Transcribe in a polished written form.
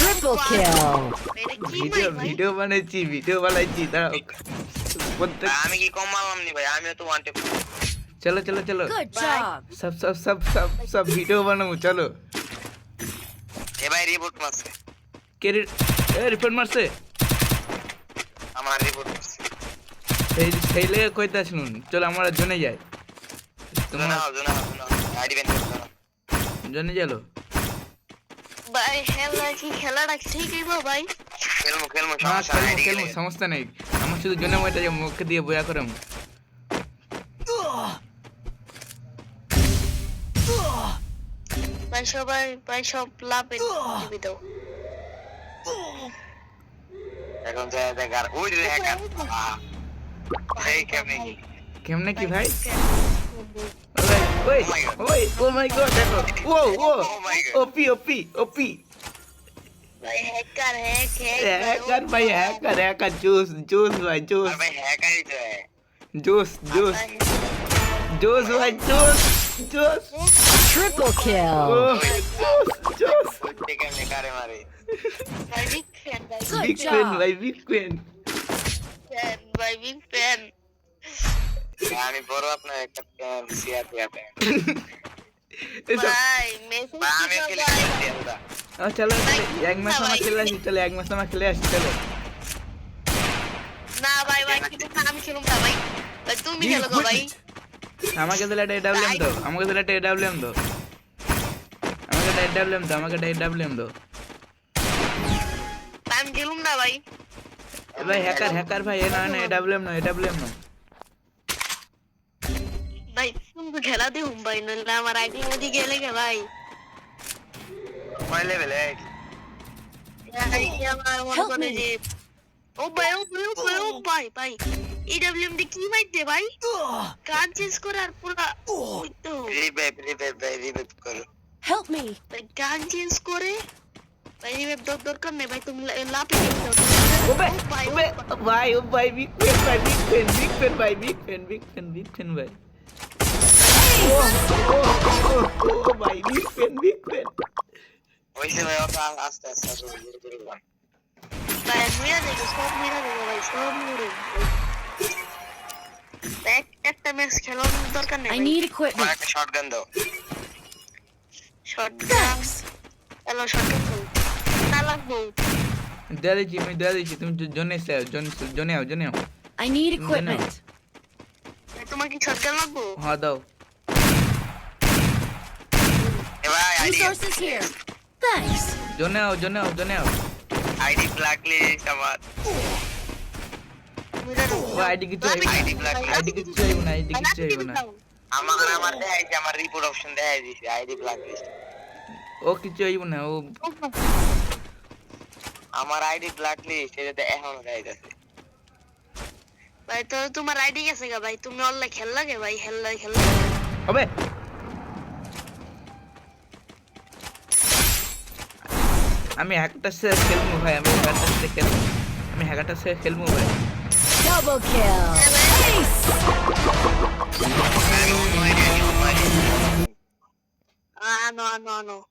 Triple kill. Video বানাইছি দাঁড়াও প্রত্যেক আমি কি কম মারলাম নি ভাই আমিও তো ওয়ান টেপ চলো Good job. সব ভিডিও বানাবো চলো এ ভাই রিপোর্ট মারছে কে রিপোর্ট মারছে আমার রিপোর্ট মারছে সেই লেগে কইতে শুনুন চলো আমরা জনে যাই তোমার জোনা আইডি ব্যান করো জনে চলো ভাই খেলাটা ঠিক হইব ভাই খেলমু না সমস্যা নাই খেলবো সমস্যা নেই আমার শুধু জনে মইটা যে মুখ দিয়ে বয়া করে ভাই সব লাভে দিবি দাও এখন যায় দেখার ওই রে হ্যাকার এই কেমনে কি ভাই ওই ও মাই গড দেখো ও ওপি ভাই হ্যাকার হ্যাকার জোস ভাই জোস ভাই হ্যাকারই তো জোস ভাই জোস Triple kill. জোস দেখে মেকারে মারে ভাই বিগ ফ্যান বিগ ফ্যান ভাই বিগ ফ্যান ভাই বিগ ফ্যান আমি বড় আপনার একটা প্যান শেয়ার দিয়া প্যান ভাই মেসেজ আমি খেলে দিলাম চলো এক মাস আমার খেলে আসি চলো এক মাস আমার খেলে আসি চলো না ভাই কিন্তু আমি খেলুম না ভাই তুমি খেলো গো ভাই আমাকে দিলে একটা এডব্লিউএম দাও আমাকে একটা এডব্লিউএম দাও আমি খেলুম না ভাই ভাই হ্যাকার ভাই না এডব্লিউএম না ভাই তুমি খেলা দিও ভাই না আমার আইডি মধ্যে গেলে গে ভাই কয় লেভেল আমার মনে করে যে ও ভাই এডব্লিউএম দি কি মাইতে ভাই কাজ চেঞ্জ করার পুরা ওই তো রিভাইভ করো Help me. গান চেঞ্জ করে ভাই রিভাইভ দরকার নেই ভাই তুমি লাপে ভাই বিগ ফ্যান ভাই ও ভাই বিগ ফ্যান ওইসে ভাই আস্তে ভাই মিরা দেখো সব মিরা দেখো ভাই সব মিরা একটা ম্যাচ খেলার দরকার নেই I need equipment. আমার একটা শটগান দাও শটগান হ্যালো শটগান না লাগবো দাঁড়িয়েছি তুমি জনে আও I need equipment. তোমার কি শটগান লাগবো হ্যাঁ দাও এ ভাই আইডি Resources here. Thanks. জনে আও আইডি ব্ল্যাক লিস্ট আমার ও আইডি কিছু হইব না আমার দেখাইছে আমার রিপোর্ট অপশন দেখাই দিছে আইডি ব্ল্যাক লিস্ট ও কিছু হইব না ও আমার আইডি ব্ল্যাক লিস্ট এটা এখনো দেখাইছে ভাই তো তোমার আইডি গেছে গা ভাই তুমি অনলাইন খেল লাগে ভাই খেল হবে আমি হ্যাকারটার সাথে খেলবো ভাই আমি হ্যাকারটার সাথে খেলবো ভাই Double kill. Ace. no